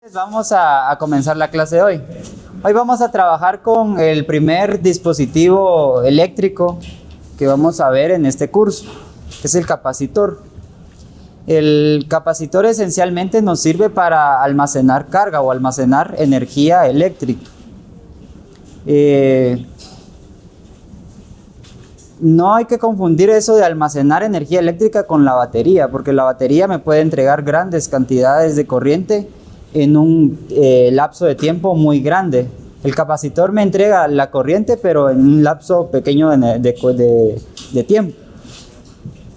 Vamos a comenzar la clase de hoy. Hoy vamos a trabajar con el primer dispositivo eléctrico que vamos a ver en este curso, que es el capacitor. El capacitor esencialmente nos sirve para almacenar carga o almacenar energía eléctrica. No hay que confundir eso de almacenar energía eléctrica con la batería, porque la batería me puede entregar grandes cantidades de corriente en un lapso de tiempo muy grande. El capacitor me entrega la corriente, pero en un lapso pequeño de tiempo.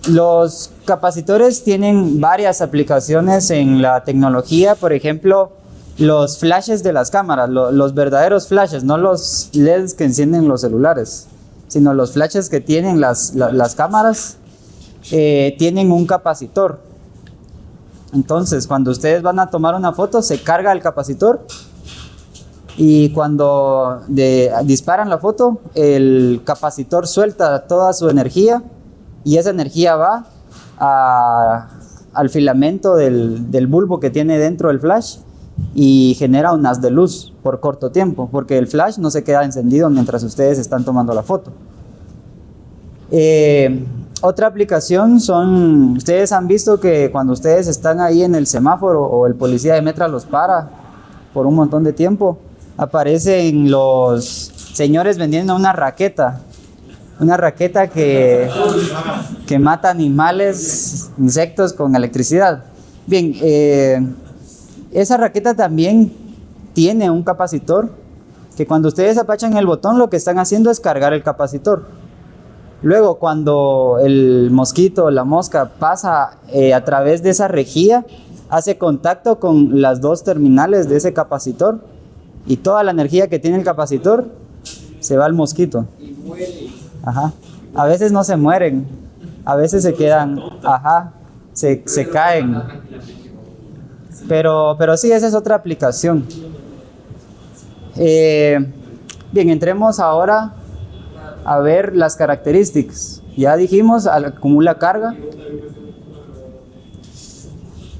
Los capacitores tienen varias aplicaciones en la tecnología. Por ejemplo, los flashes de las cámaras, los verdaderos flashes, no los LEDs que encienden los celulares, sino los flashes que tienen las cámaras, tienen un capacitor. Entonces, cuando ustedes van a tomar una foto, se carga el capacitor y cuando disparan la foto, el capacitor suelta toda su energía y esa energía va al filamento del bulbo que tiene dentro del flash y genera un haz de luz por corto tiempo, porque el flash no se queda encendido mientras ustedes están tomando la foto. Otra aplicación son, ustedes han visto que cuando ustedes están ahí en el semáforo o el policía de Metra los para por un montón de tiempo, aparecen los señores vendiendo una raqueta que mata animales, insectos con electricidad. Bien, esa raqueta también tiene un capacitor que cuando ustedes apachan el botón lo que están haciendo es cargar el capacitor. Luego, cuando el mosquito o la mosca pasa a través de esa rejilla, hace contacto con las dos terminales de ese capacitor y toda la energía que tiene el capacitor se va al mosquito. Ajá. A veces no se mueren, a veces se quedan, se caen. Pero sí, esa es otra aplicación. Bien, entremos ahora a ver las características. Ya dijimos, acumula carga.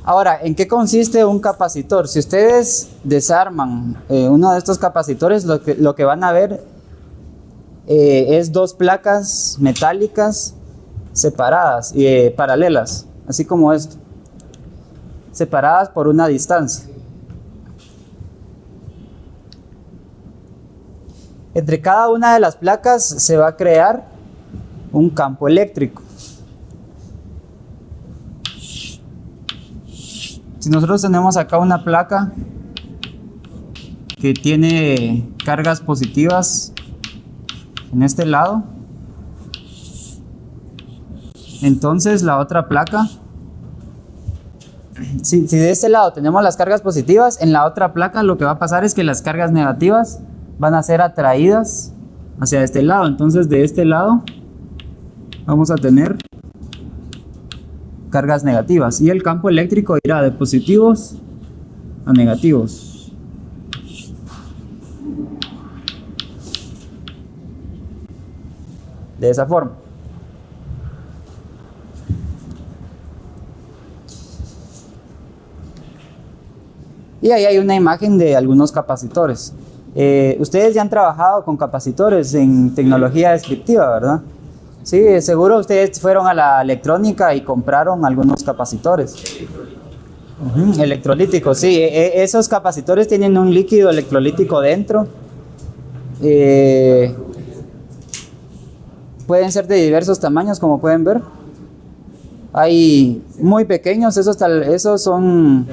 Ahora, ¿en qué consiste un capacitor? Si ustedes desarman uno de estos capacitores, lo que van a ver es dos placas metálicas separadas, paralelas, así como esto, separadas por una distancia. Entre cada una de las placas se va a crear un campo eléctrico. Si nosotros tenemos acá una placa que tiene cargas positivas en este lado, entonces la otra placa, si de este lado tenemos las cargas positivas, en la otra placa lo que va a pasar es que las cargas negativas van a ser atraídas hacia este lado. Entonces de este lado vamos a tener cargas negativas y el campo eléctrico irá de positivos a negativos. De esa forma. Y ahí hay una imagen de algunos capacitores. Ustedes ya han trabajado con capacitores en tecnología descriptiva, ¿verdad? Sí, seguro ustedes fueron a la electrónica y compraron algunos capacitores. Electrolíticos, sí. Esos capacitores tienen un líquido electrolítico dentro. Pueden ser de diversos tamaños, como pueden ver. Hay muy pequeños, esos son...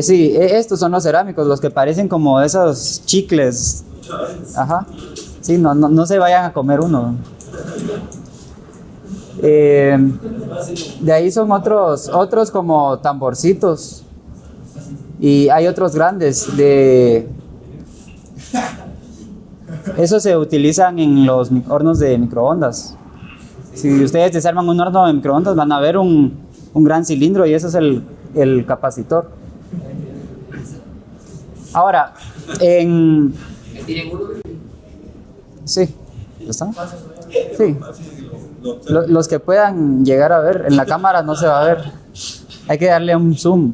sí, estos son los cerámicos, los que parecen como esos chicles. Ajá. Sí, no se vayan a comer uno. De ahí son otros como tamborcitos. Y hay otros grandes. Esos se utilizan en los hornos de microondas. Si ustedes desarman un horno de microondas, van a ver un gran cilindro y ese es el capacitor. Ahora, sí, ¿está? Sí. Los que puedan llegar a ver, en la cámara no se va a ver. Hay que darle un zoom.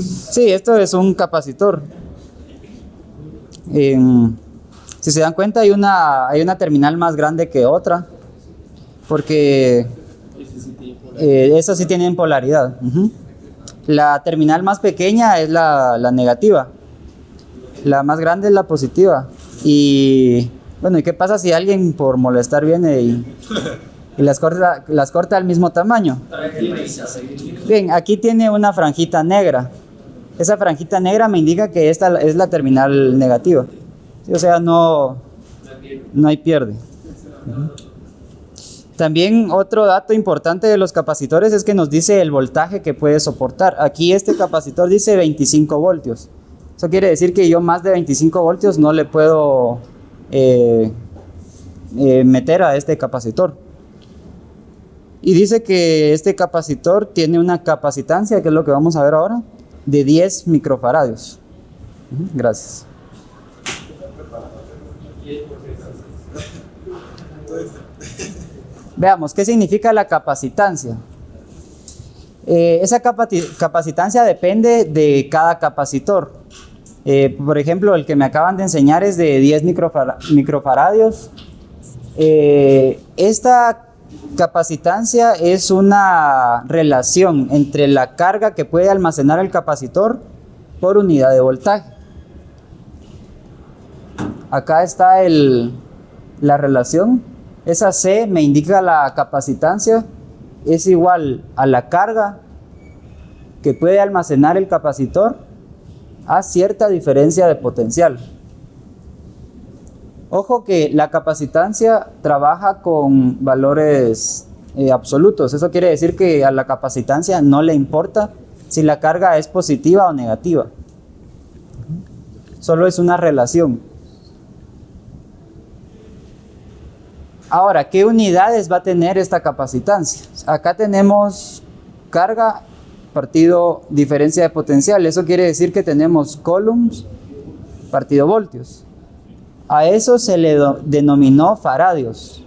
Sí, esto es un capacitor. Si se dan cuenta, hay una terminal más grande que otra, porque esas sí tienen polaridad. La terminal más pequeña es la negativa, la más grande es la positiva. Y bueno, ¿y qué pasa si alguien por molestar viene y las corta al mismo tamaño? Bien, aquí tiene una franjita negra. Esa franjita negra me indica que esta es la terminal negativa. Sí, o sea, no hay pierde. También otro dato importante de los capacitores es que nos dice el voltaje que puede soportar. Aquí este capacitor dice 25 voltios. Eso quiere decir que yo más de 25 voltios no le puedo meter a este capacitor. Y dice que este capacitor tiene una capacitancia, que es lo que vamos a ver ahora, de 10 microfaradios. Gracias. Veamos, ¿qué significa la capacitancia? Esa capacitancia depende de cada capacitor. Por ejemplo, el que me acaban de enseñar es de 10 microfaradios. Esta capacitancia es una relación entre la carga que puede almacenar el capacitor por unidad de voltaje. Acá está la relación. Esa C me indica la capacitancia, es igual a la carga que puede almacenar el capacitor a cierta diferencia de potencial. Ojo que la capacitancia trabaja con valores absolutos. Eso quiere decir que a la capacitancia no le importa si la carga es positiva o negativa. Solo es una relación. Ahora, ¿qué unidades va a tener esta capacitancia? Acá tenemos carga partido diferencia de potencial. Eso quiere decir que tenemos coulombs partido voltios. A eso se le denominó faradios.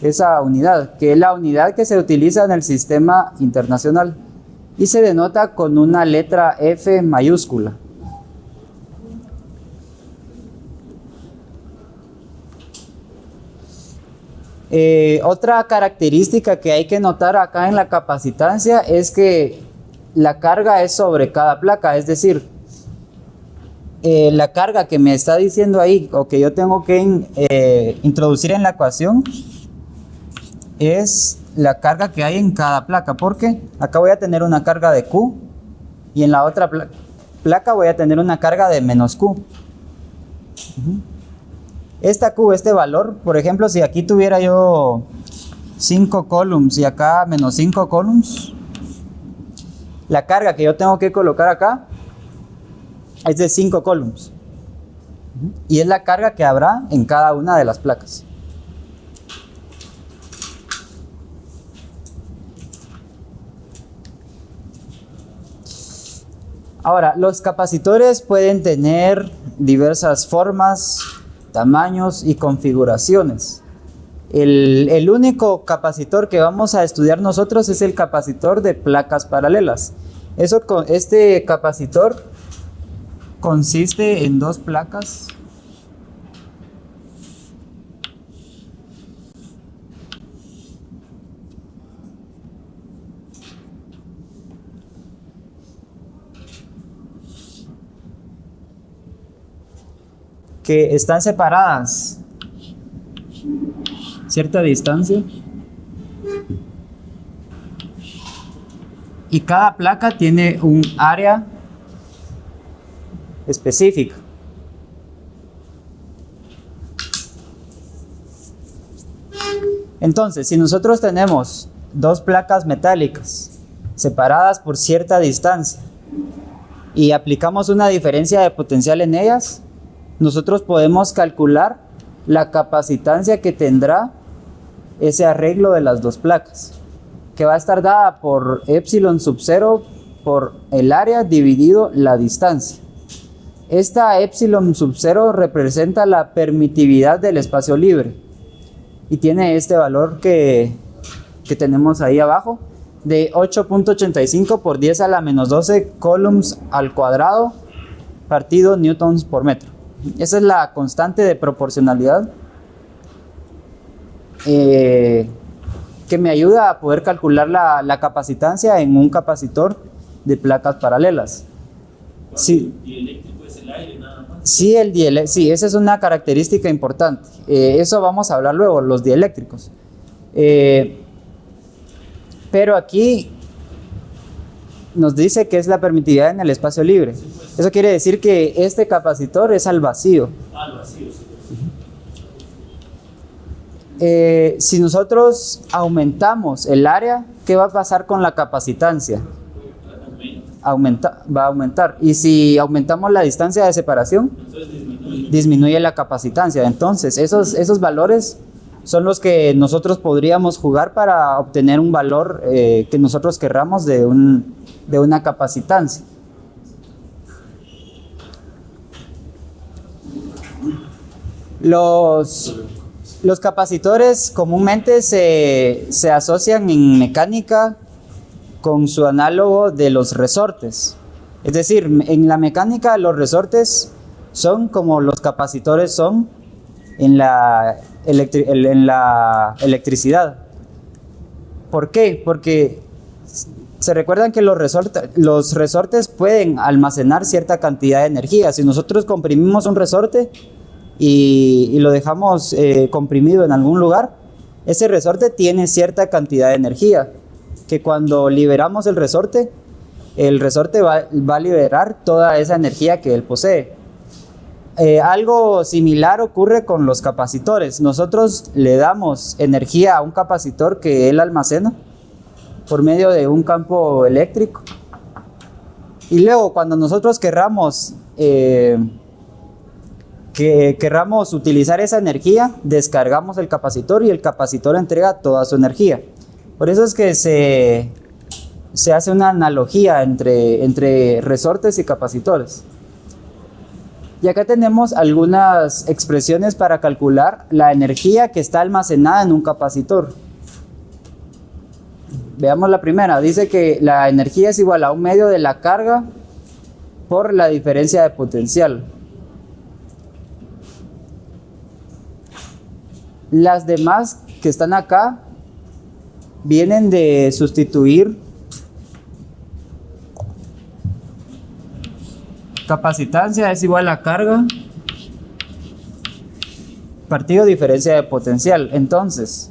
Esa unidad, que es la unidad que se utiliza en el sistema internacional. Y se denota con una letra F mayúscula. Otra característica que hay que notar acá en la capacitancia es que la carga es sobre cada placa, es decir, la carga que me está diciendo ahí o que yo tengo que introducir en la ecuación es la carga que hay en cada placa, porque acá voy a tener una carga de Q y en la otra placa voy a tener una carga de menos Q. Esta Q, este valor, por ejemplo, si aquí tuviera yo 5 coulombs y acá menos 5 coulombs, la carga que yo tengo que colocar acá es de 5 coulombs. Y es la carga que habrá en cada una de las placas. Ahora, los capacitores pueden tener diversas formas, tamaños y configuraciones. El único capacitor que vamos a estudiar nosotros es el capacitor de placas paralelas. Este capacitor consiste en dos placas que están separadas cierta distancia y cada placa tiene un área específica. Entonces, si nosotros tenemos dos placas metálicas separadas por cierta distancia y aplicamos una diferencia de potencial en ellas, nosotros podemos calcular la capacitancia que tendrá ese arreglo de las dos placas, que va a estar dada por epsilon sub 0 por el área dividido la distancia. Esta epsilon sub 0 representa la permitividad del espacio libre y tiene este valor que tenemos ahí abajo, de 8.85 por 10 a la menos 12 coulombs al cuadrado partido newtons por metro. Esa es la constante de proporcionalidad que me ayuda a poder calcular la capacitancia en un capacitor de placas paralelas. Sí. Dieléctrico es el aire nada más. Sí, sí, esa es una característica importante. Eso vamos a hablar luego, los dieléctricos. Pero aquí nos dice que es la permitividad en el espacio libre. Eso quiere decir que este capacitor es al vacío. Al vacío, sí. Si nosotros aumentamos el área, ¿qué va a pasar con la capacitancia? Va a aumentar. Y si aumentamos la distancia de separación, disminuye la capacitancia. Entonces, esos valores son los que nosotros podríamos jugar para obtener un valor que nosotros querramos de una capacitancia. Los capacitores comúnmente se asocian en mecánica con su análogo de los resortes. Es decir, en la mecánica los resortes son como los capacitores son en la electricidad. ¿Por qué? Porque se recuerdan que los resortes pueden almacenar cierta cantidad de energía. Si nosotros comprimimos un resorte y lo dejamos comprimido en algún lugar, ese resorte tiene cierta cantidad de energía, que cuando liberamos el resorte va a liberar toda esa energía que él posee. Algo similar ocurre con los capacitores. Nosotros le damos energía a un capacitor que él almacena por medio de un campo eléctrico, y luego cuando nosotros querramos utilizar esa energía, descargamos el capacitor y el capacitor entrega toda su energía. Por eso es que se hace una analogía entre resortes y capacitores. Y acá tenemos algunas expresiones para calcular la energía que está almacenada en un capacitor. Veamos la primera. Dice que la energía es igual a 1/2 de la carga por la diferencia de potencial. Las demás que están acá vienen de sustituir capacitancia es igual a carga partido diferencia de potencial. Entonces,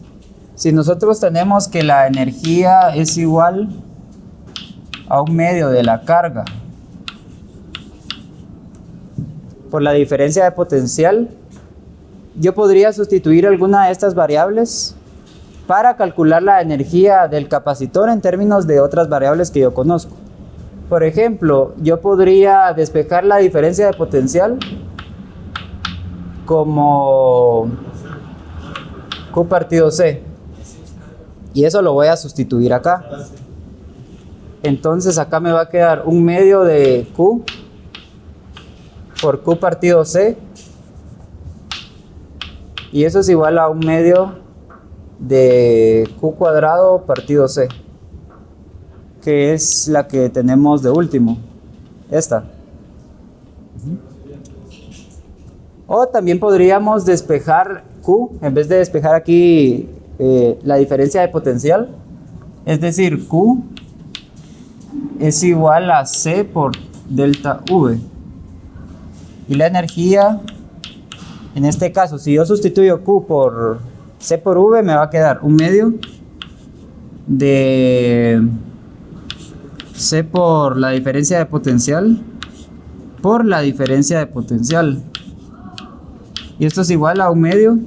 si nosotros tenemos que la energía es igual a 1/2 de la carga por la diferencia de potencial, yo podría sustituir alguna de estas variables para calcular la energía del capacitor en términos de otras variables que yo conozco. Por ejemplo, yo podría despejar la diferencia de potencial como Q partido C, y eso lo voy a sustituir acá. Entonces acá me va a quedar 1/2 de Q por Q partido C, y eso es igual a 1/2 de Q cuadrado partido C, que es la que tenemos de último, esta. O también podríamos despejar Q, en vez de despejar aquí la diferencia de potencial, es decir, Q es igual a C por delta V. Y la energía, en este caso, si yo sustituyo Q por C por V, me va a quedar 1/2 de C por la diferencia de potencial por la diferencia de potencial. Y esto es igual a 1/2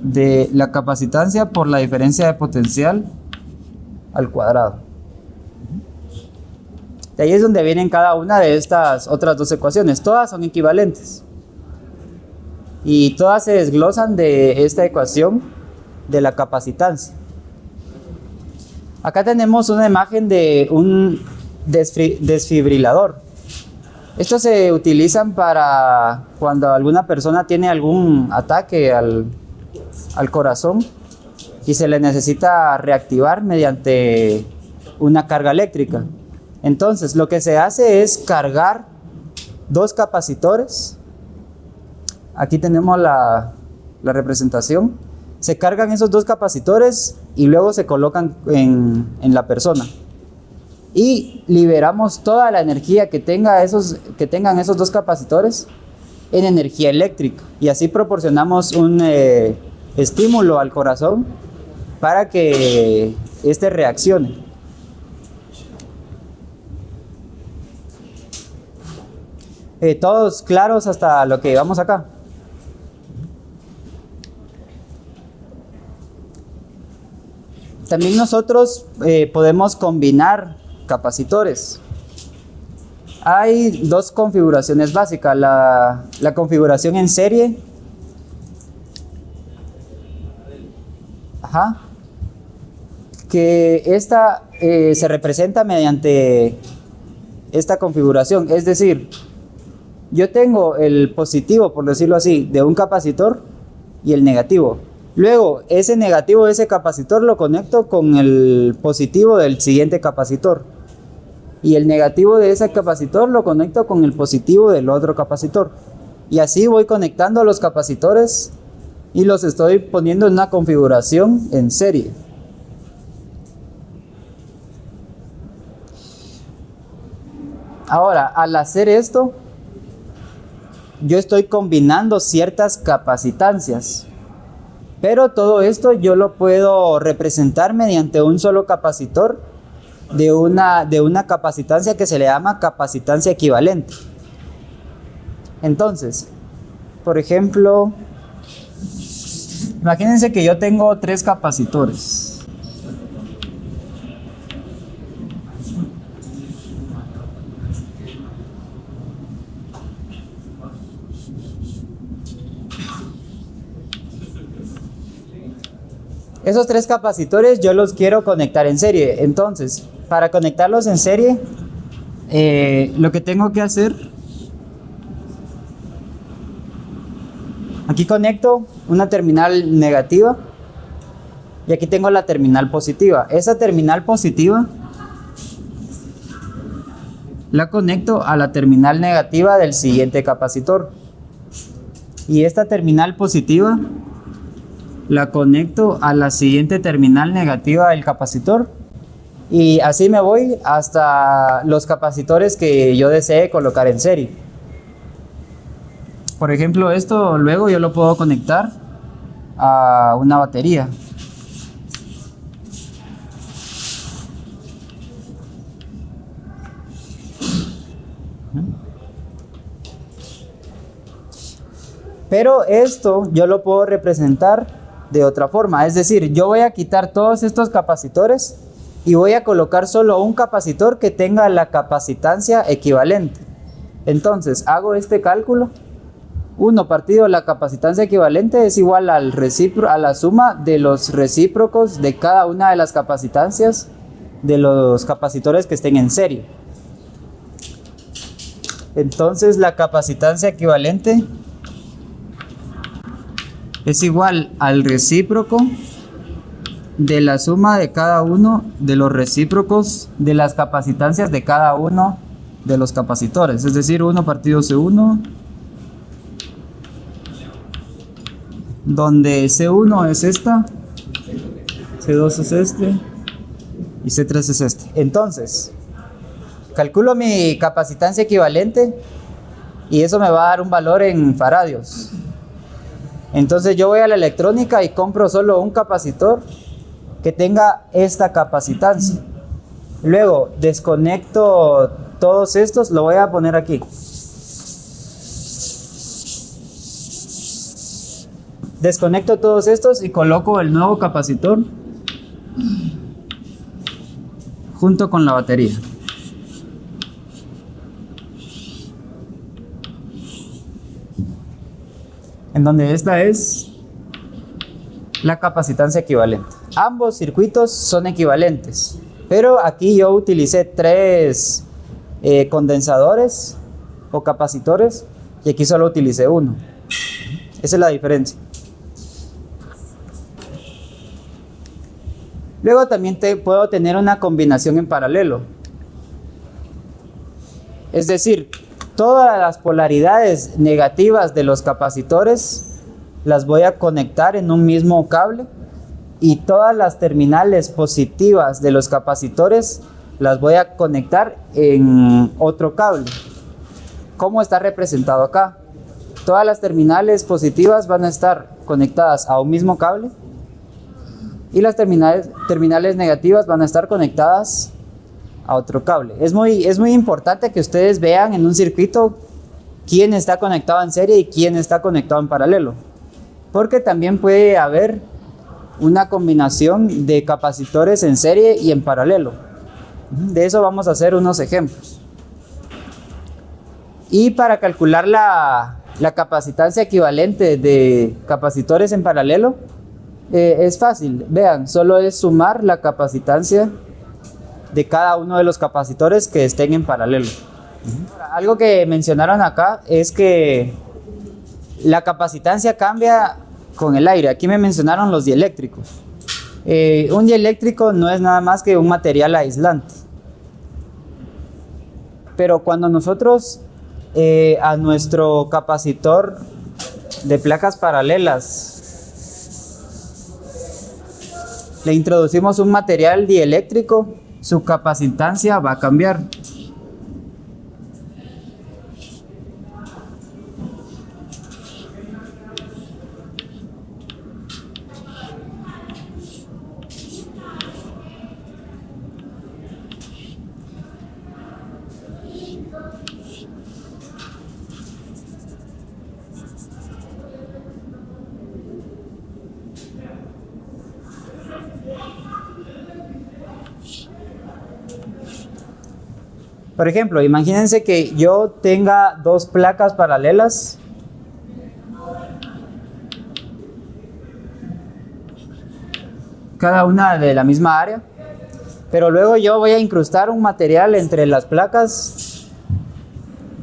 de la capacitancia por la diferencia de potencial al cuadrado. De ahí es donde vienen cada una de estas otras dos ecuaciones. Todas son equivalentes y todas se desglosan de esta ecuación de la capacitancia. Acá tenemos una imagen de un desfibrilador. Estos se utilizan para cuando alguna persona tiene algún ataque al corazón. y se le necesita reactivar mediante una carga eléctrica. Entonces, lo que se hace es cargar dos capacitores. Aquí tenemos la representación. Se cargan esos dos capacitores y luego se colocan en la persona. Y liberamos toda la energía que tengan esos dos capacitores en energía eléctrica. Y así proporcionamos un estímulo al corazón para que éste reaccione. ¿Todos claros hasta lo que vamos acá? También nosotros podemos combinar capacitores. Hay dos configuraciones básicas, la configuración en serie. Que esta se representa mediante esta configuración, es decir, yo tengo el positivo, por decirlo así, de un capacitor y el negativo. Luego, ese negativo de ese capacitor lo conecto con el positivo del siguiente capacitor. Y el negativo de ese capacitor lo conecto con el positivo del otro capacitor. Y así voy conectando los capacitores y los estoy poniendo en una configuración en serie. Ahora, al hacer esto, yo estoy combinando ciertas capacitancias, pero todo esto yo lo puedo representar mediante un solo capacitor de una capacitancia que se le llama capacitancia equivalente. Entonces, por ejemplo, imagínense que yo tengo 3 capacitores. Esos 3 capacitores yo los quiero conectar en serie. Entonces, para conectarlos en serie, lo que tengo que hacer, aquí conecto una terminal negativa y aquí tengo la terminal positiva. Esa terminal positiva la conecto a la terminal negativa del siguiente capacitor. Y esta terminal positiva la conecto a la siguiente terminal negativa del capacitor. Y así me voy hasta los capacitores que yo desee colocar en serie. Por ejemplo, esto luego yo lo puedo conectar a una batería. Pero esto yo lo puedo representar de otra forma, es decir, yo voy a quitar todos estos capacitores y voy a colocar solo un capacitor que tenga la capacitancia equivalente. Entonces hago este cálculo: 1 partido la capacitancia equivalente es igual a la suma de los recíprocos de cada una de las capacitancias de los capacitores que estén en serie. Entonces la capacitancia equivalente es igual al recíproco de la suma de cada uno de los recíprocos de las capacitancias de cada uno de los capacitores. Es decir, 1 partido C1, donde C1 es esta, C2 es este y C3 es este. Entonces, calculo mi capacitancia equivalente y eso me va a dar un valor en faradios. Entonces yo voy a la electrónica y compro solo un capacitor que tenga esta capacitancia. Luego desconecto todos estos, lo voy a poner aquí. Desconecto todos estos y coloco el nuevo capacitor junto con la batería. En donde esta es la capacitancia equivalente. Ambos circuitos son equivalentes, pero aquí yo utilicé 3 condensadores o capacitores y aquí solo utilicé 1. Esa es la diferencia. Luego también puedo tener una combinación en paralelo. Es decir, todas las polaridades negativas de los capacitores las voy a conectar en un mismo cable y todas las terminales positivas de los capacitores las voy a conectar en otro cable. ¿Cómo está representado acá? Todas las terminales positivas van a estar conectadas a un mismo cable y las terminales negativas van a estar conectadas a otro cable. Es muy importante que ustedes vean en un circuito quién está conectado en serie y quién está conectado en paralelo, porque también puede haber una combinación de capacitores en serie y en paralelo. De eso vamos a hacer unos ejemplos. Y para calcular la capacitancia equivalente de capacitores en paralelo, es fácil. Vean, solo es sumar la capacitancia de cada uno de los capacitores que estén en paralelo. Algo que mencionaron acá es que la capacitancia cambia con el aire. Aquí me mencionaron los dieléctricos. Un dieléctrico no es nada más que un material aislante. Pero cuando nosotros a nuestro capacitor de placas paralelas le introducimos un material dieléctrico, su capacitancia va a cambiar. Por ejemplo, imagínense que yo tenga dos placas paralelas. Cada una de la misma área. Pero luego yo voy a incrustar un material entre las placas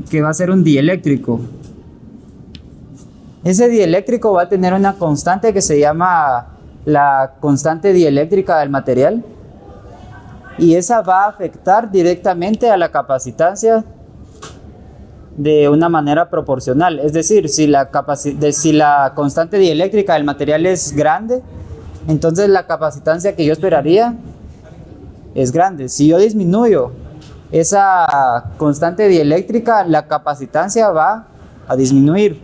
que va a ser un dieléctrico. Ese dieléctrico va a tener una constante que se llama la constante dieléctrica del material. Y esa va a afectar directamente a la capacitancia de una manera proporcional. Es decir, si la constante dieléctrica del material es grande, entonces la capacitancia que yo esperaría es grande. Si yo disminuyo esa constante dieléctrica, la capacitancia va a disminuir.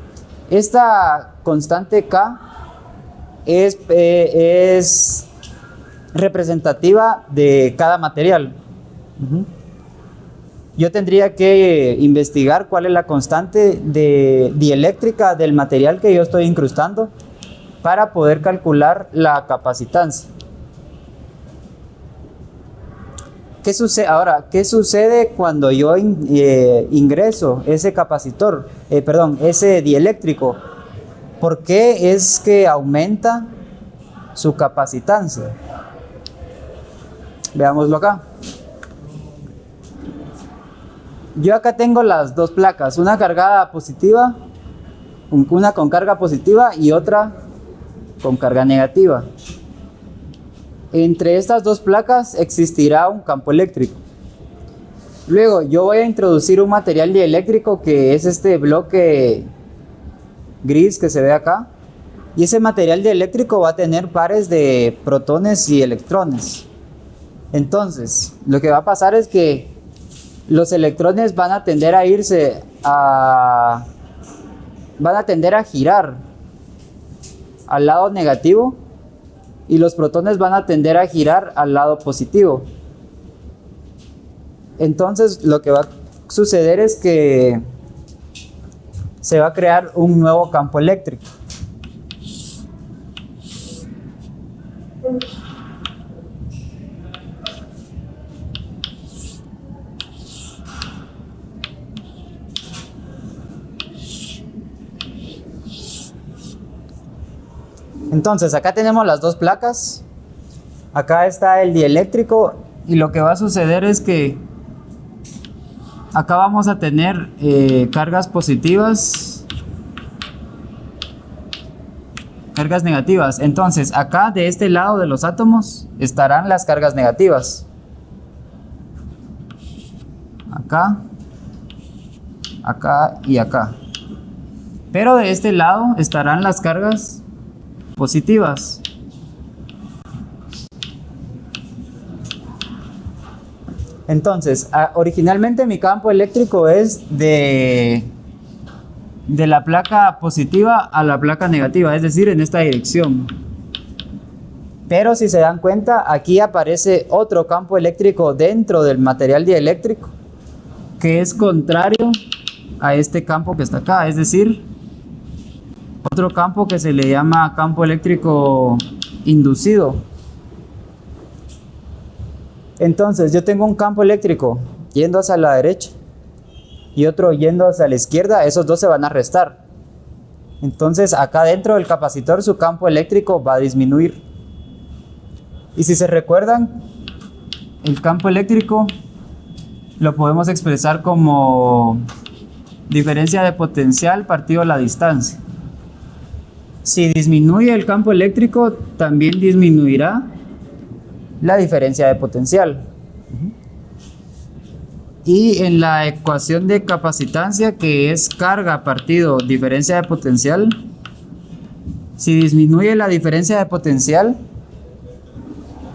Esta constante K es representativa de cada material. Yo tendría que investigar cuál es la constante dieléctrica del material que yo estoy incrustando para poder calcular la capacitancia. ¿Qué sucede ahora? ¿Qué sucede cuando yo ingreso ese ese dieléctrico? ¿Por qué es que aumenta su capacitancia? Veámoslo acá. Yo acá tengo las dos placas, una cargada positiva, una con carga positiva y otra con carga negativa. Entre estas dos placas existirá un campo eléctrico. Luego yo voy a introducir un material dieléctrico que es este bloque gris que se ve acá. Y ese material dieléctrico va a tener pares de protones y electrones. Entonces, lo que va a pasar es que los electrones van a tender a girar al lado negativo y los protones van a tender a girar al lado positivo. Entonces, lo que va a suceder es que se va a crear un nuevo campo eléctrico. Entonces acá tenemos las dos placas, acá está el dieléctrico y lo que va a suceder es que acá vamos a tener cargas positivas, cargas negativas. Entonces, acá de este lado de los átomos estarán las cargas negativas. Acá, acá y acá. Pero de este lado estarán las cargas positivas. Entonces, originalmente mi campo eléctrico es de la placa positiva a la placa negativa, es decir, en esta dirección. Pero si se dan cuenta, aquí aparece otro campo eléctrico dentro del material dieléctrico, que es contrario a este campo que está acá, es decir, otro campo que se le llama campo eléctrico inducido. Entonces, yo tengo un campo eléctrico yendo hacia la derecha y otro yendo hacia la izquierda, esos dos se van a restar. Entonces, acá dentro del capacitor su campo eléctrico va a disminuir. Y si se recuerdan, el campo eléctrico lo podemos expresar como diferencia de potencial partido la distancia. Si disminuye el campo eléctrico, también disminuirá la diferencia de potencial. Y en la ecuación de capacitancia, que es carga partido diferencia de potencial, si disminuye la diferencia de potencial,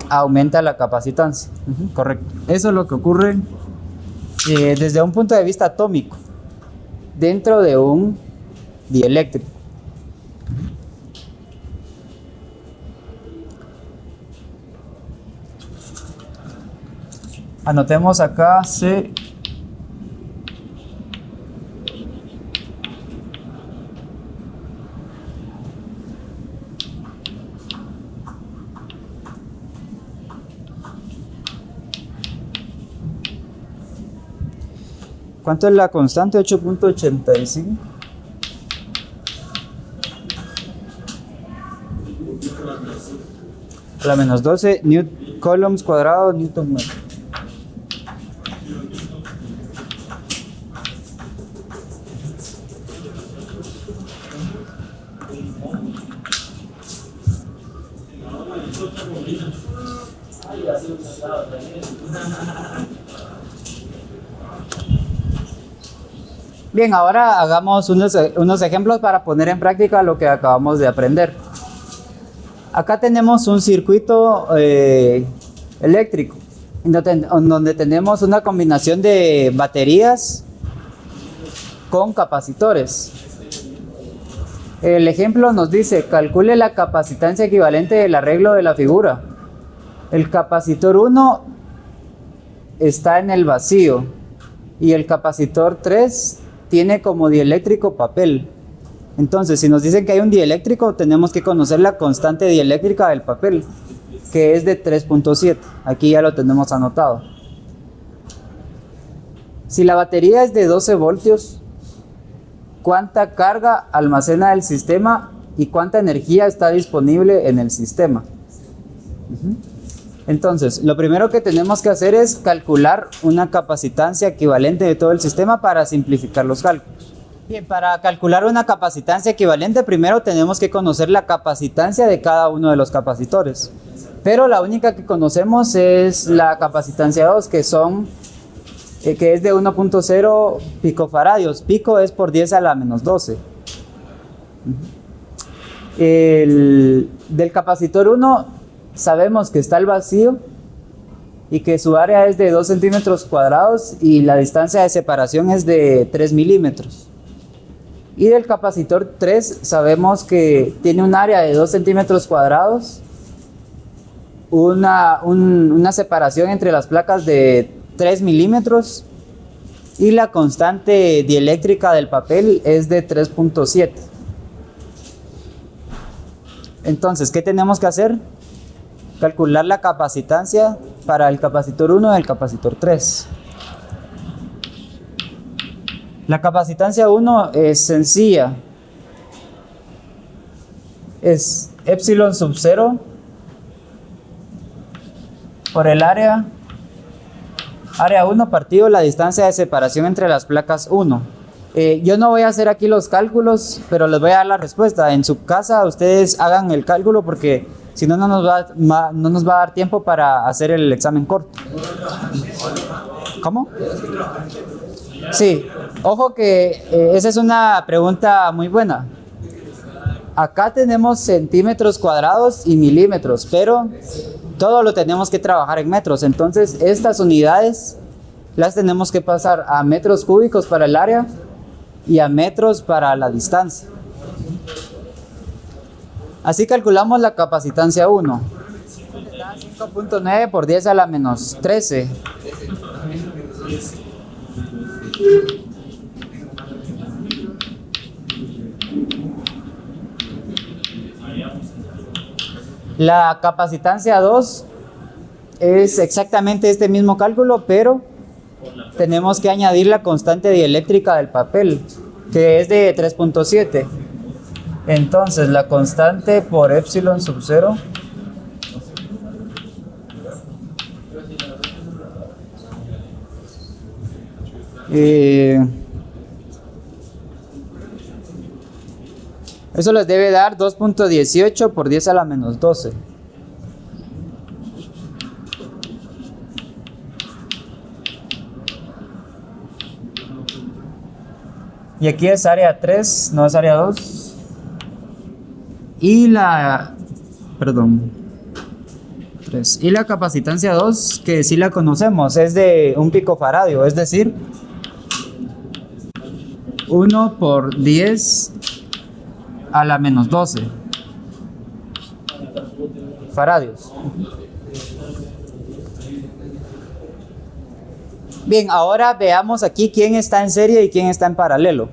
aumenta la capacitancia. Correcto. Eso es lo que ocurre desde un punto de vista atómico dentro de un dieléctrico. Anotemos acá C. ¿Cuánto es la constante? 8.85. La menos 12 coulombs cuadrados Newton metro. Bien, ahora hagamos unos ejemplos para poner en práctica lo que acabamos de aprender. Acá tenemos un circuito eléctrico, donde tenemos una combinación de baterías con capacitores. El ejemplo nos dice, calcule la capacitancia equivalente del arreglo de la figura. El capacitor 1 está en el vacío y el capacitor 3 tiene como dieléctrico papel. Entonces, si nos dicen que hay un dieléctrico, tenemos que conocer la constante dieléctrica del papel, que es de 3.7. Aquí ya lo tenemos anotado. Si la batería es de 12 voltios, ¿cuánta carga almacena el sistema y cuánta energía está disponible en el sistema? Entonces, lo primero que tenemos que hacer es calcular una capacitancia equivalente de todo el sistema para simplificar los cálculos. Bien, para calcular una capacitancia equivalente, primero tenemos que conocer la capacitancia de cada uno de los capacitores. Pero la única que conocemos es la capacitancia 2, que es de 1.0 picofaradios. Pico es por 10 a la menos 12. Del capacitor 1 sabemos que está el vacío y que su área es de 2 centímetros cuadrados y la distancia de separación es de 3 milímetros. Y del capacitor 3 sabemos que tiene un área de 2 centímetros cuadrados, una separación entre las placas de 3 milímetros y la constante dieléctrica del papel es de 3.7. Entonces, ¿qué tenemos que hacer? Calcular la capacitancia para el capacitor 1 y el capacitor 3. La capacitancia 1 es sencilla. Es epsilon sub 0 por el área 1 partido la distancia de separación entre las placas 1. Yo no voy a hacer aquí los cálculos, pero les voy a dar la respuesta. En su casa ustedes hagan el cálculo porque si no, no nos va a dar tiempo para hacer el examen corto. ¿Cómo? Sí, ojo que esa es una pregunta muy buena. Acá tenemos centímetros cuadrados y milímetros, pero todo lo tenemos que trabajar en metros. Entonces, estas unidades las tenemos que pasar a metros cúbicos para el área y a metros para la distancia. Así calculamos la capacitancia 1. 5.9 por 10 a la menos 13. La capacitancia 2 es exactamente este mismo cálculo, pero tenemos que añadir la constante dieléctrica del papel, que es de 3.7. Entonces, la constante por epsilon sub 0 eso les debe dar 2.18 por 10 a la menos 12. Y aquí es área 3, no es área 2. Y la... Perdón. 3. Y la capacitancia 2, que sí la conocemos, es de 1 picofaradio, es decir, 1 por 10 a la menos 12 faradios. Bien, ahora veamos aquí quién está en serie y quién está en paralelo.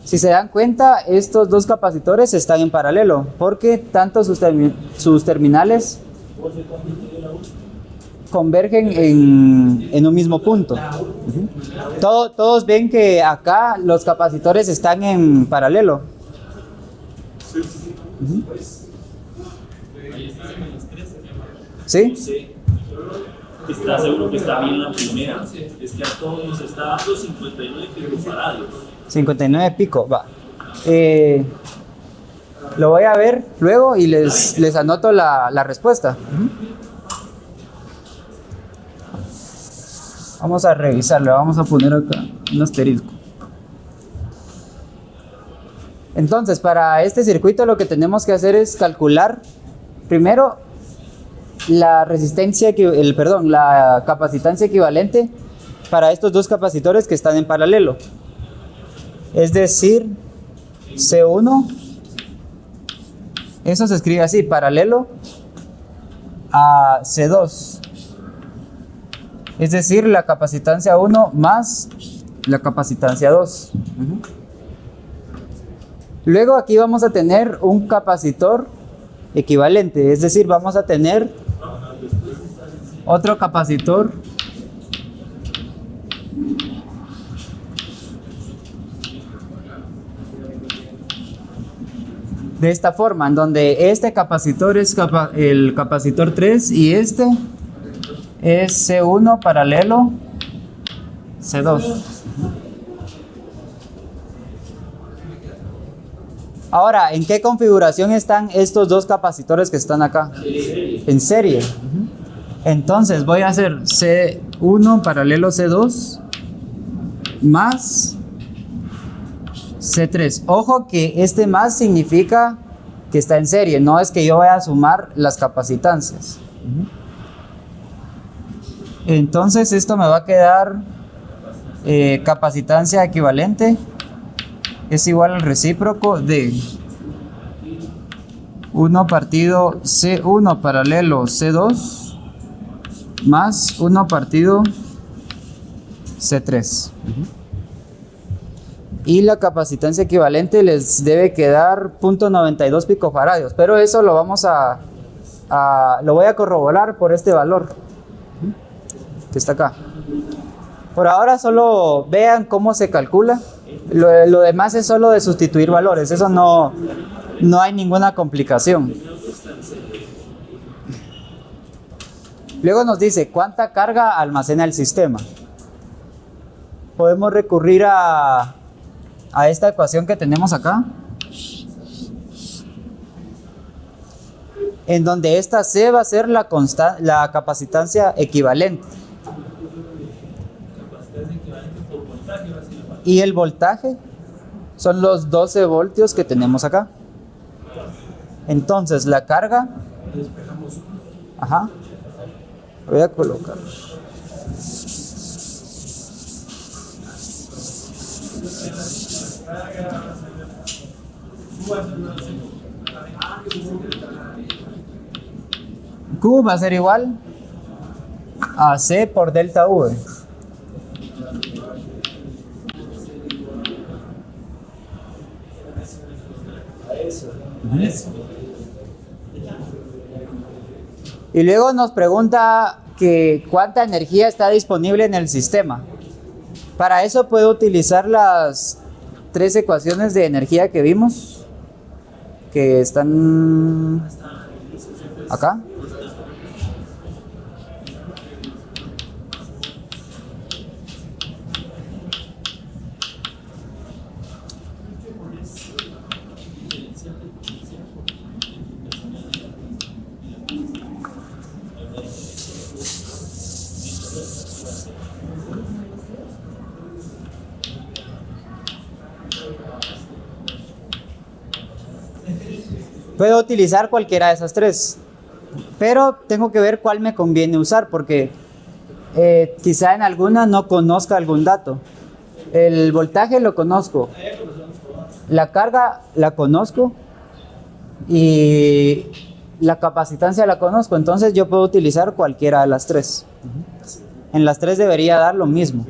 Si se dan cuenta, estos dos capacitores están en paralelo, porque tanto sus terminales convergen en un mismo punto. Todos ven que acá los capacitores están en paralelo. ¿Sí? Está seguro que está bien la primera. Es que a todos nos está dando 59 picofaradios. 59 pico, va. Lo voy a ver luego y les anoto la respuesta. Vamos a revisarlo, vamos a poner acá un asterisco. Entonces, para este circuito lo que tenemos que hacer es calcular primero la resistencia, la capacitancia equivalente para estos dos capacitores que están en paralelo. Es decir, C1, eso se escribe así, paralelo a C2. Es decir, la capacitancia 1 más la capacitancia 2. Luego aquí vamos a tener un capacitor equivalente, es decir, vamos a tener otro capacitor de esta forma, en donde este capacitor es el capacitor 3 y este es C1 paralelo C2. Ahora, ¿en qué configuración están estos dos capacitores que están acá? En serie. Entonces voy a hacer C1 paralelo C2 más C3. Ojo que este más significa que está en serie, no es que yo vaya a sumar las capacitancias. Entonces esto me va a quedar capacitancia equivalente es igual al recíproco de 1 partido C1 paralelo C2 más 1 partido C3. Y la capacitancia equivalente les debe quedar 0.92 picofaradios, pero eso lo vamos lo voy a corroborar por este valor que está acá. Por ahora solo vean cómo se calcula. Lo demás es solo de sustituir valores, eso no hay ninguna complicación. Luego nos dice cuánta carga almacena el sistema. Podemos recurrir a a esta ecuación que tenemos acá, en donde esta C va a ser la capacitancia equivalente. Capacitancia equivalente por voltaje va a ser igual. Y el voltaje son los 12 voltios que tenemos acá. Entonces la carga, Despejamos uno. ajá, voy a colocar. Q va a ser igual a C por delta V. Y luego nos pregunta que cuánta energía está disponible en el sistema. Para eso puedo utilizar las 3 ecuaciones de energía que vimos, que están acá. Puedo utilizar cualquiera de esas 3, pero tengo que ver cuál me conviene usar, porque quizá en alguna no conozca algún dato. El voltaje lo conozco, la carga la conozco y la capacitancia la conozco, entonces yo puedo utilizar cualquiera de las 3. En las 3 debería dar lo mismo.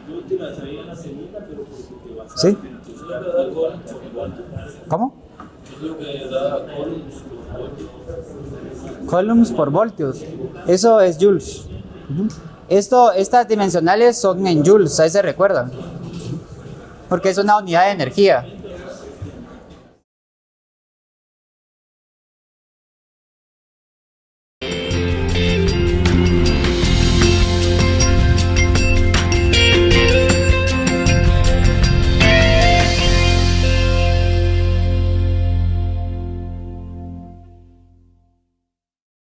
Yo utilizaría la segunda, pero porque te vas a... ¿Sí? Es lo que da Coulomb por voltio. ¿Cóo? Es lo que da Coulomb por voltio. Coulombs por voltios. Eso es joules. Estas dimensionales son en joules, ahí se recuerdan. Porque es una unidad de energía.